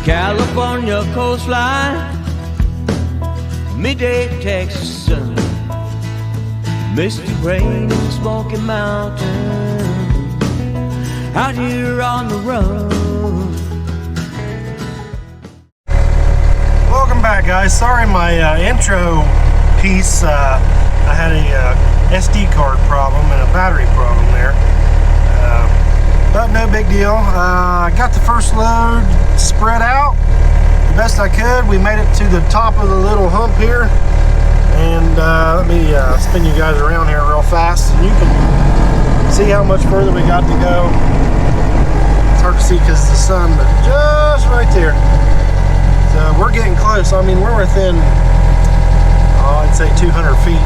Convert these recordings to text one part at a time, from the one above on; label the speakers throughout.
Speaker 1: California coastline, midday Texas sun, misty rain in the Smoky Mountains, out here on the run.
Speaker 2: Welcome back, guys. Sorry, my intro piece, I had a SD card problem and a battery problem there, but no big deal. I got the first load spread out the best I could. We made it to the top of the little hump here, and let me spin you guys around here real fast, and you can see how much further we got to go. It's hard to see because the sun, but just right there. So we're getting close. I mean, we're within, I'd say 200 feet.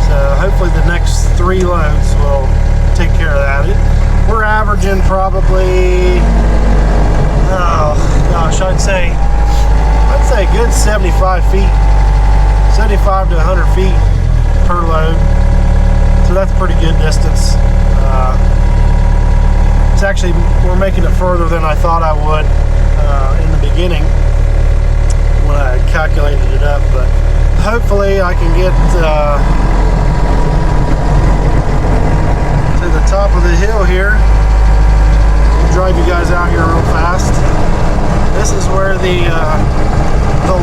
Speaker 2: So hopefully the next 3 loads will take care of that. We're averaging probably, oh gosh, I'd say a good 75 feet, 75 to 100 feet per load. So that's pretty good distance. It's actually, we're making it further than I thought I would in the beginning when I calculated it up, but hopefully I can get to the top of the hill here. I'll drive you guys out here real fast. This is where the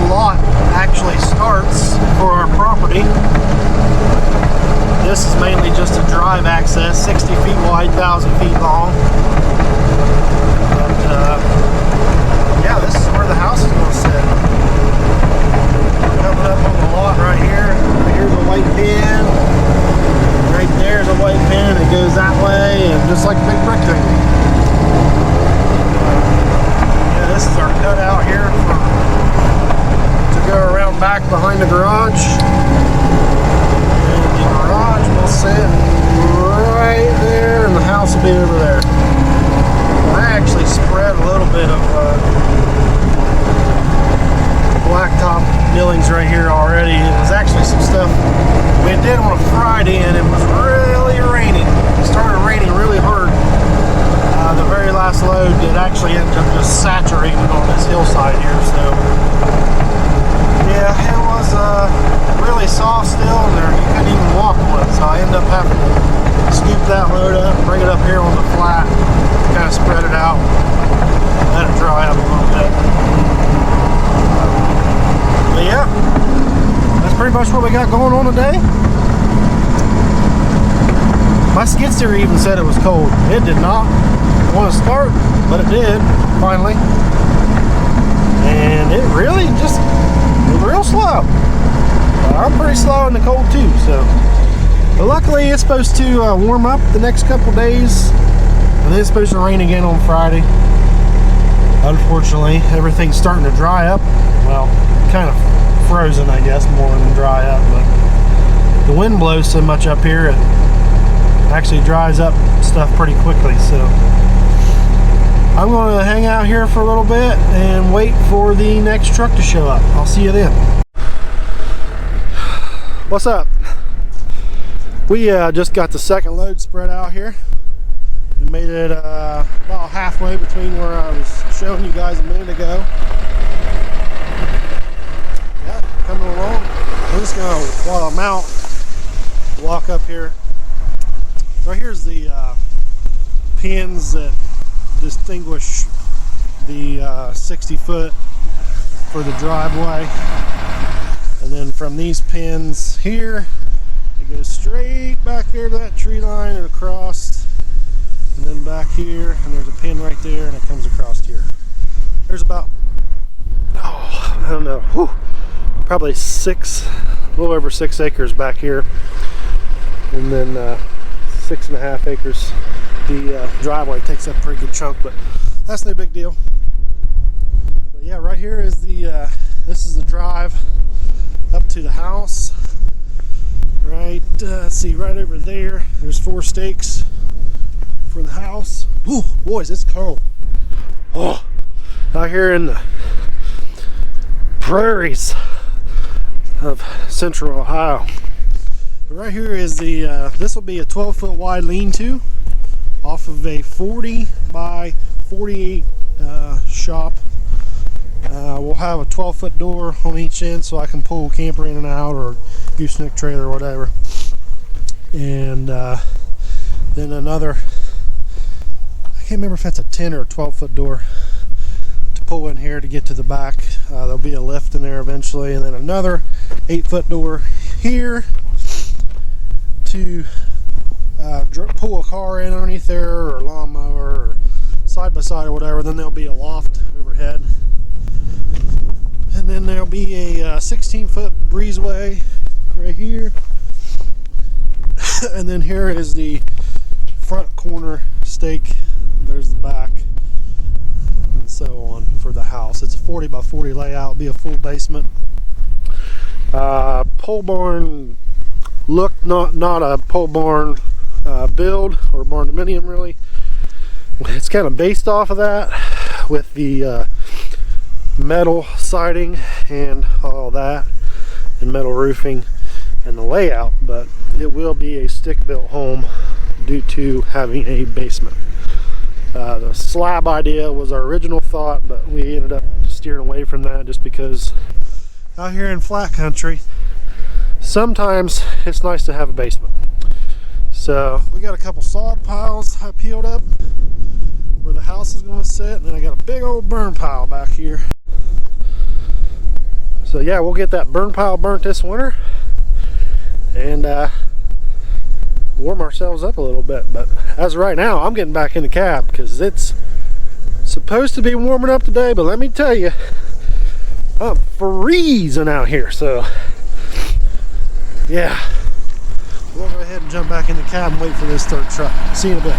Speaker 2: lot actually starts for our property. This is mainly just a drive access, 60 feet wide, 1,000 feet long. But yeah, this is where the house is going to sit. Coming up on the lot right here. Here's a white pin. Right there's a white pin. It goes that way, and just like a big rectangle. Yeah, this is our cutout here to go around back behind the garage. And the garage will sit right there, and the house will be over there. I actually spread a little bit of blacktop millings right here already. It was actually some stuff we did on a Friday, and it was really raining. It started raining really hard. The very last load, it actually ended up just saturating on this hillside here. So yeah, it was really soft still, and there you couldn't even walk on it. So I ended up having to scoop that load up, bring it up here on the flat, kind of spread it out, let it dry up a little bit. But yeah, that's pretty much what we got going on today. My skid steer even said it was cold. It did not want to start, but it did finally, and it really just was real slow. I'm pretty slow in the cold too, so. But luckily it's supposed to warm up the next couple days, and then it's supposed to rain again on Friday. Unfortunately, everything's starting to dry up. Well, kind of frozen, I guess, more than dry up, but the wind blows so much up here, it actually dries up stuff pretty quickly. So I'm going to hang out here for a little bit and wait for the next truck to show up. I'll see you then. What's up? We just got the second load spread out here. We made it about halfway between where I was showing you guys a minute ago. Yeah, coming along. I'm just gonna, while I'm out, walk up here. So here's the pins that distinguish the 60 foot for the driveway. And then from these pins here, it goes straight back there to that tree line and across, and then back here, and there's a pin right there, and it comes across here. There's about, oh, I don't know, whew, probably a little over 6 acres back here, and then 6.5 acres. The driveway takes up a pretty good chunk, but that's no big deal. But yeah, right here is the this is the drive up to the house. Right, let's see, right over there, there's 4 stakes for the house. Ooh, boys, it's cold. Oh, out here in the prairies of central Ohio. But right here is the, this will be a 12 foot wide lean-to off of a 40 by 48 shop. We'll have a 12-foot door on each end so I can pull camper in and out, or gooseneck trailer or whatever. And then another, I can't remember if that's a 10 or a 12-foot door to pull in here to get to the back. There'll be a lift in there eventually, and then another 8-foot door here to pull a car in underneath there, or a lawnmower, or side by side or whatever. Then there'll be a loft overhead, and then there'll be a 16-foot breezeway right here. And then here is the front corner stake. There's the back, and so on for the house. It's a 40 by 40 layout. It'll be a full basement. Pole barn look, not a pole barn build or barn dominium really. It's kind of based off of that, with the metal siding and all that, and metal roofing and the layout, but it will be a stick-built home due to having a basement. The slab idea was our original thought, but we ended up steering away from that just because out here in flat country, sometimes it's nice to have a basement. So we got a couple sod piles I peeled up where the house is going to sit, and then I got a big old burn pile back here. So yeah, we'll get that burn pile burnt this winter and warm ourselves up a little bit. But as of right now, I'm getting back in the cab because it's supposed to be warming up today, but let me tell you, I'm freezing out here. So yeah, we'll go ahead and jump back in the cab and wait for this third truck. See you in a bit.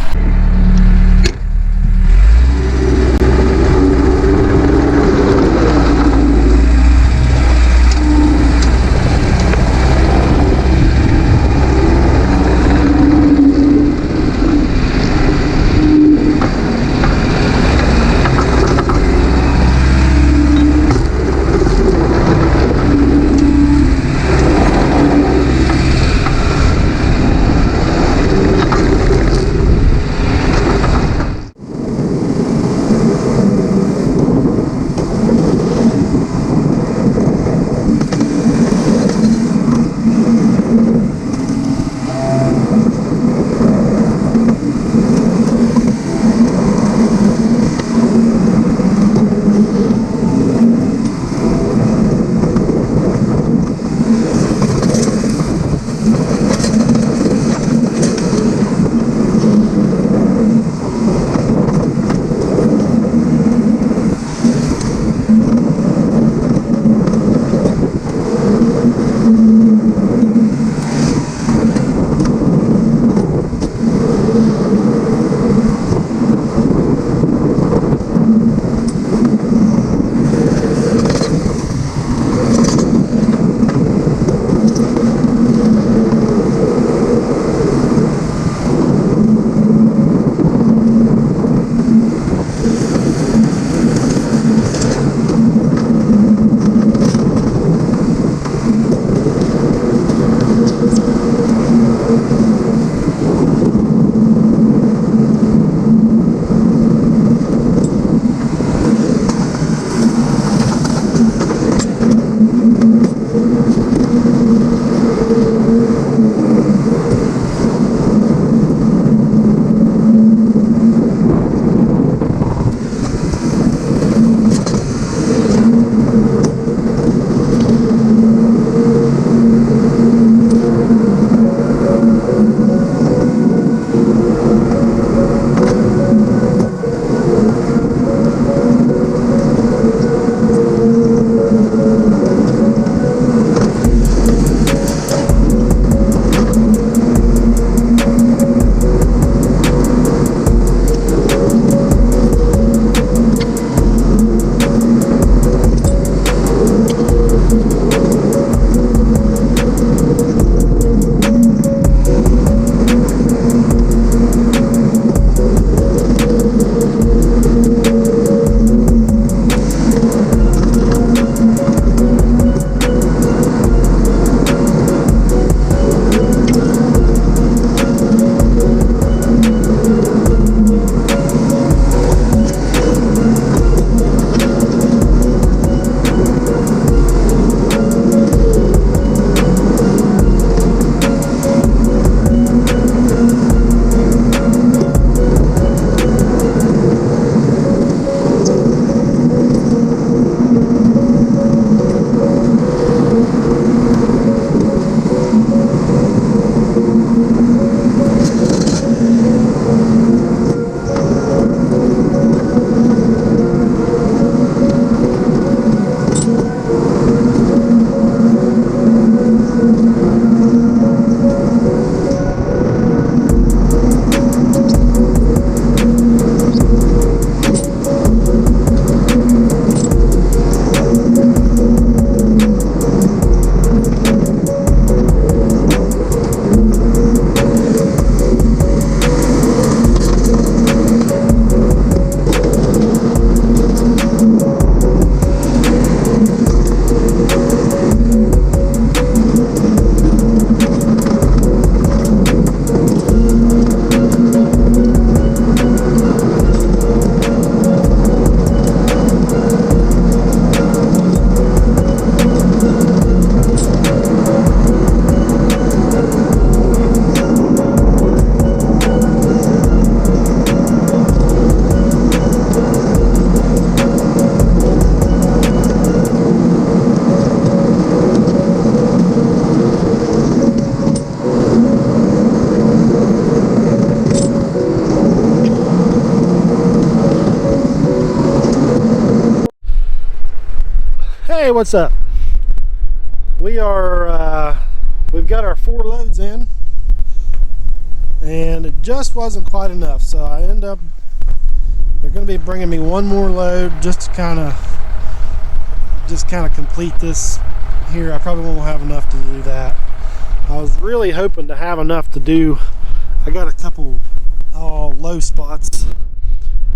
Speaker 2: Hey, what's up? We've got our 4 loads in, and it just wasn't quite enough, so they're going to be bringing me 1 more load just to kind of complete this here. I probably won't have enough to do that. I was really hoping to have enough to do. I got a couple low spots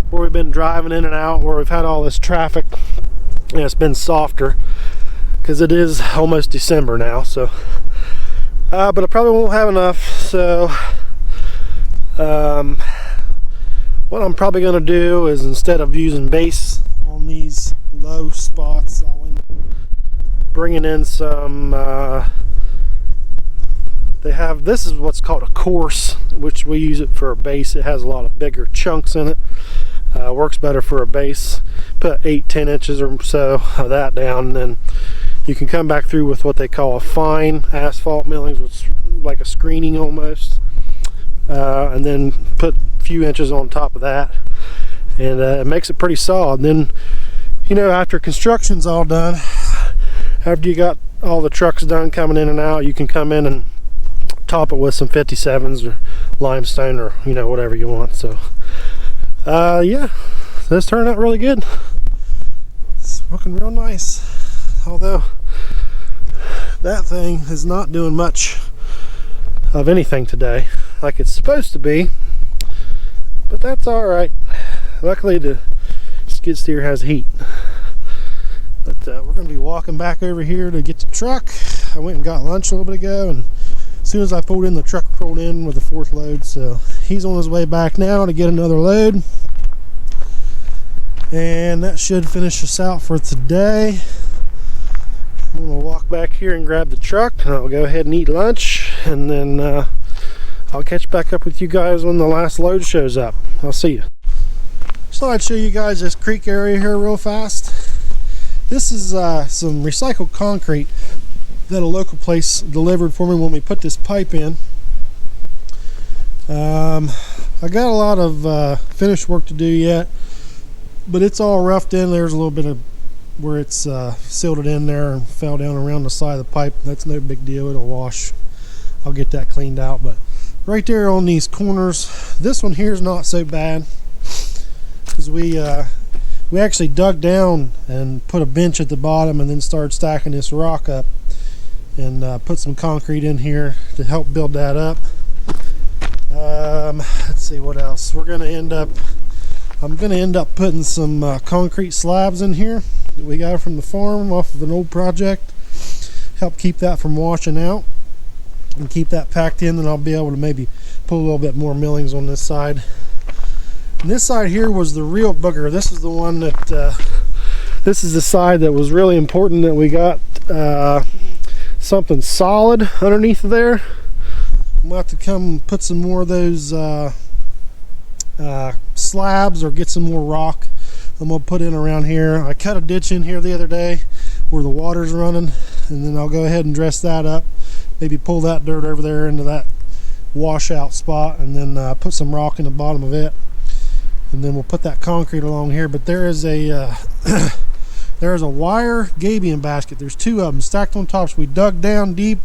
Speaker 2: where we've been driving in and out, where we've had all this traffic, and it's been softer because it is almost December now. So but I probably won't have enough, so what I'm probably going to do is, instead of using base on these low spots, I'll end up bringing in some this is what's called a coarse, which we use it for a base. It has a lot of bigger chunks in it. Works better for a base. Put 8-10 inches or so of that down, and then you can come back through with what they call a fine asphalt millings, which is like a screening almost, and then put a few inches on top of that, and it makes it pretty solid. And then, you know, after construction's all done, after you got all the trucks done coming in and out, you can come in and top it with some 57s or limestone, or, you know, whatever you want. So yeah, this turned out really good. It's looking real nice, although that thing is not doing much of anything today like it's supposed to be, but that's all right. Luckily the skid steer has heat. But we're going to be walking back over here to get the truck. I went and got lunch a little bit ago, and as soon as I pulled in, the truck rolled in with the 4th load, so he's on his way back now to get another load. And that should finish us out for today. I'm going to walk back here and grab the truck, and I'll go ahead and eat lunch, and then I'll catch back up with you guys when the last load shows up. I'll see you. Just thought I'd show you guys this creek area here real fast. This is some recycled concrete that a local place delivered for me when we put this pipe in. I got a lot of finish work to do yet, but it's all roughed in. There's a little bit of where it's silted in there and fell down around the side of the pipe. That's no big deal, it'll wash. I'll get that cleaned out. But right there on these corners, this one here is not so bad, because we actually dug down and put a bench at the bottom, and then started stacking this rock up, and put some concrete in here to help build that up. Let's see what else. I'm gonna end up putting some concrete slabs in here that we got from the farm off of an old project. Help keep that from washing out and keep that packed in. Then I'll be able to maybe put a little bit more millings on this side. And this side here was the real booger. This is the one that this is the side that was really important, that we got something solid underneath there. I'm gonna have to come put some more of those slabs, or get some more rock I'm gonna put in around here. I cut a ditch in here the other day where the water's running, and then I'll go ahead and dress that up, maybe pull that dirt over there into that washout spot, and then put some rock in the bottom of it, and then we'll put that concrete along here. But there is a there's a wire gabion basket. There's 2 of them stacked on top. So we dug down deep,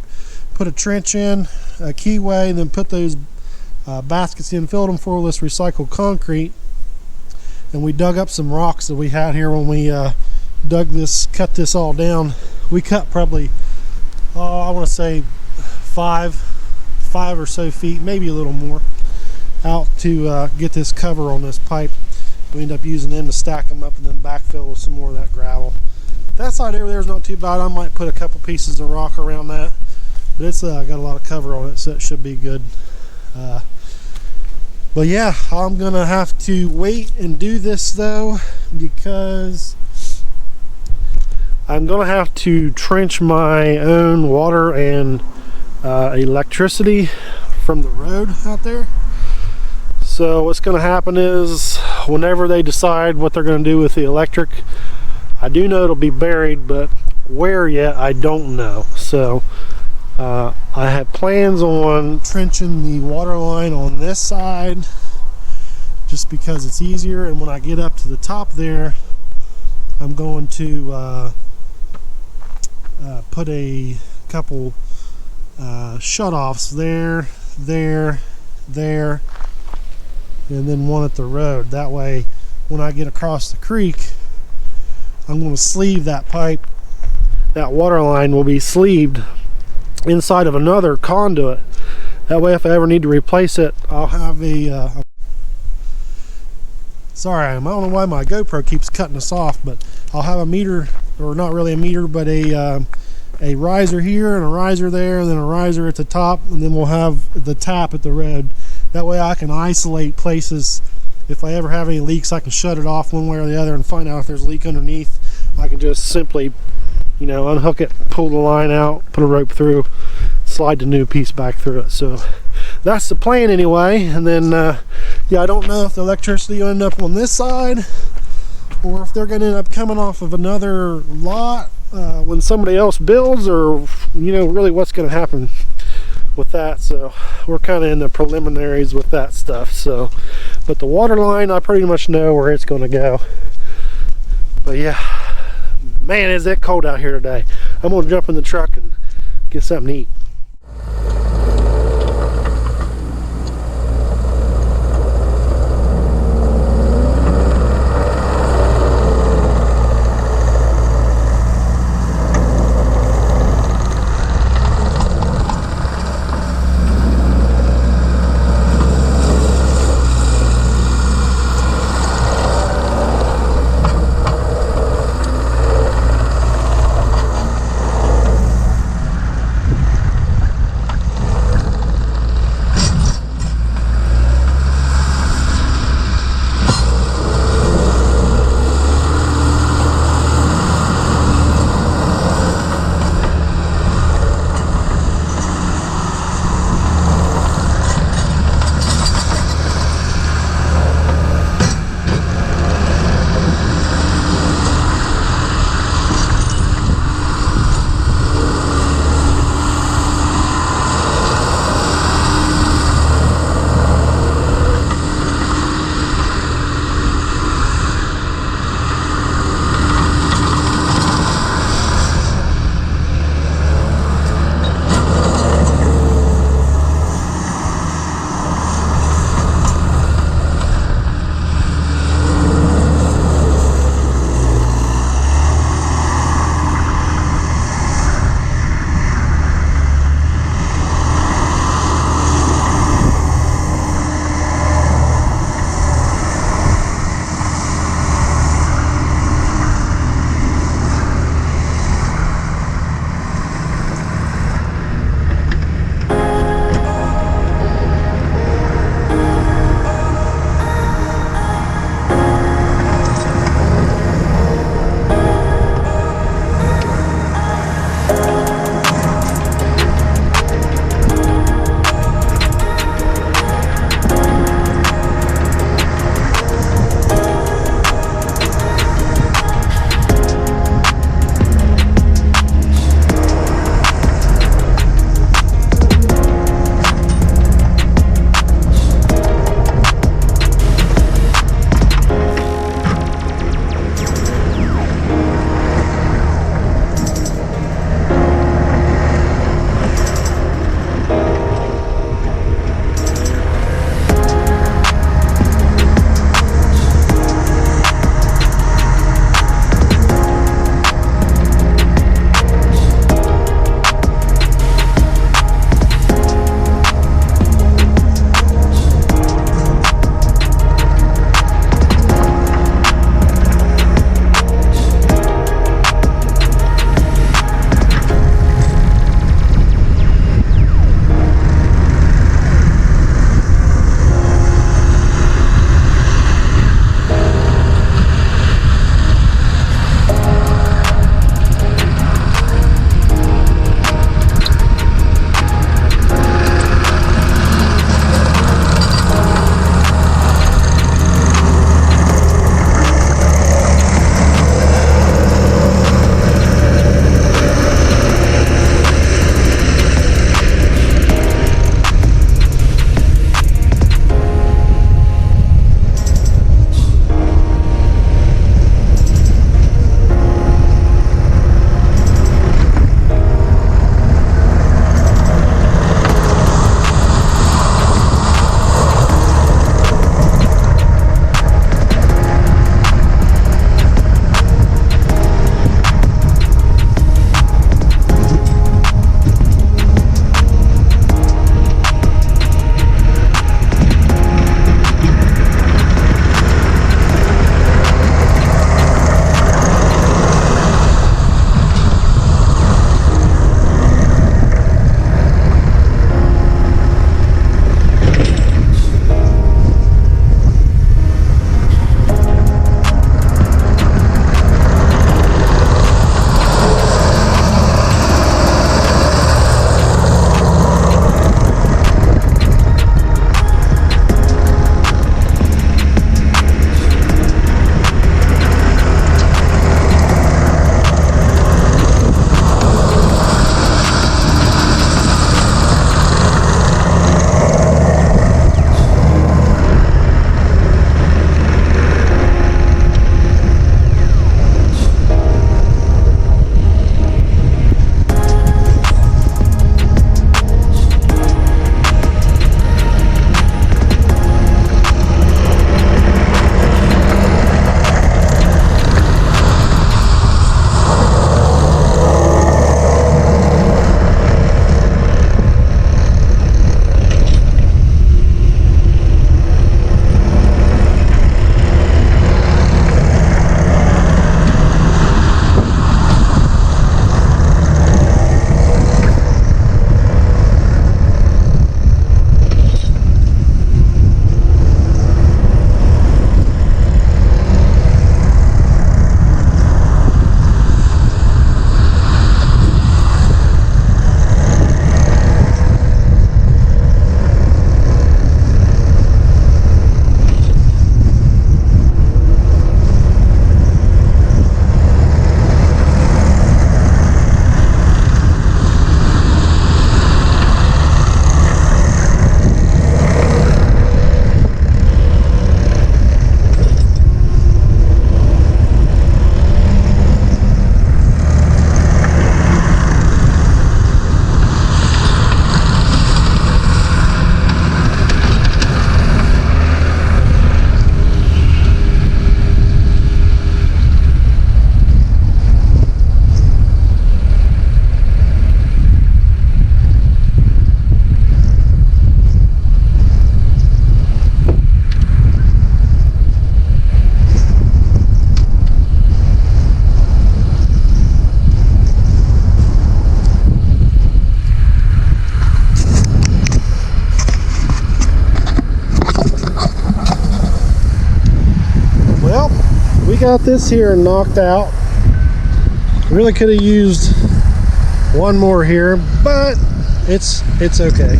Speaker 2: put a trench in, a keyway, and then put those baskets in, filled them full of this recycled concrete, and we dug up some rocks that we had here when we cut this all down. We cut probably, I want to say 5 or so feet, maybe a little more, out to get this cover on this pipe. We end up using them to stack them up, and then backfill with some more of that gravel. That side over there is not too bad. I might put a couple pieces of rock around that, but it's got a lot of cover on it, so it should be good. But yeah, I'm gonna have to wait and do this though, because I'm gonna have to trench my own water and electricity from the road out there. So what's gonna happen is, whenever they decide what they're gonna do with the electric, I do know it'll be buried, but where yet I don't know. So I have plans on trenching the water line on this side, just because it's easier. And when I get up to the top there, I'm going to put a couple shut-offs there, there, and then one at the road. That way, when I get across the creek, I'm going to sleeve that pipe. That water line will be sleeved inside of another conduit. That way, if I ever need to replace it, I'll have sorry, I don't know why my GoPro keeps cutting us off, but I'll have a meter, or not really a meter, but a riser here and a riser there, and then a riser at the top, and then we'll have the tap at the road. That way I can isolate places. If I ever have any leaks, I can shut it off one way or the other and find out if there's a leak underneath. I can just simply, you know, unhook it, pull the line out, put a rope through, slide the new piece back through it. So that's the plan anyway. And then yeah, I don't know if the electricity will end up on this side or if they're going to end up coming off of another lot when somebody else builds, or you know, really what's going to happen with that. So we're kind of in the preliminaries with that stuff. So, but the water line, I pretty much know where it's going to go. But yeah, man, is it cold out here today. I'm going to jump in the truck and get something to eat. we got this here knocked out. Really could have used one more here, but it's okay.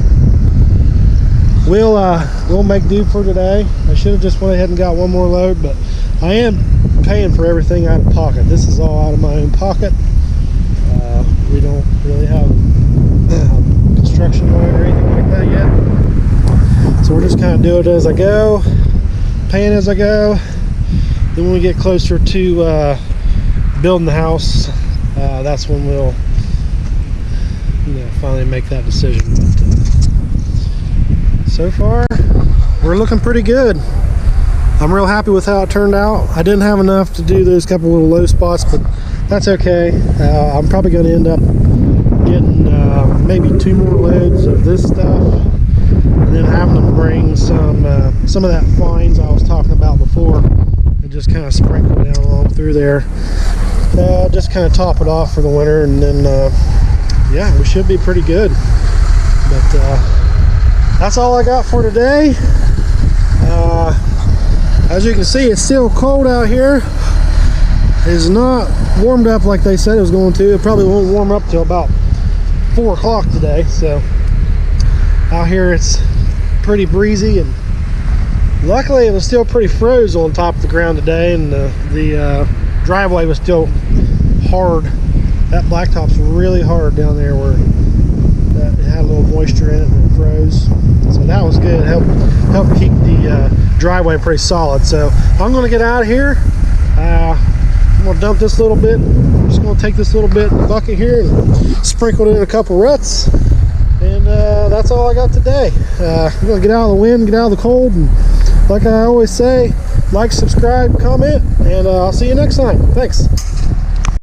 Speaker 2: We'll make do for today. I should have just went ahead and got one more load, but I am paying for everything out of pocket. This is all out of my own pocket. We don't really have a construction loan or anything like that yet. So we're just kind of doing it as I go, paying as I go. Then when we get closer to building the house, that's when we'll finally make that decision. But so far, we're looking pretty good. I'm real happy with how it turned out. I didn't have enough to do those couple little low spots, but that's okay. I'm probably going to end up getting maybe 2 more loads of this stuff, and then having them bring some of that fines I was talking about before, and just kind of sprinkle it down along through there. Just kind of top it off for the winter, and then yeah, we should be pretty good. But that's all I got for today. As you can see, it's still cold out here. It's not warmed up like they said it was going to. It probably won't warm up till about 4 o'clock today. So out here it's pretty breezy, and luckily it was still pretty froze on top of the ground today, and the driveway was still hard. That blacktop's really hard down there where it had a little moisture in it and it froze. So that was good. It helped keep the driveway pretty solid. So I'm going to get out of here. I'm going to dump this little bit. I'm just going to take this little bit in the bucket here and sprinkle it in a couple ruts. And that's all I got today. I'm going to get out of the wind, get out of the cold, and like I always say, like, subscribe, comment, and I'll see you next time. Thanks.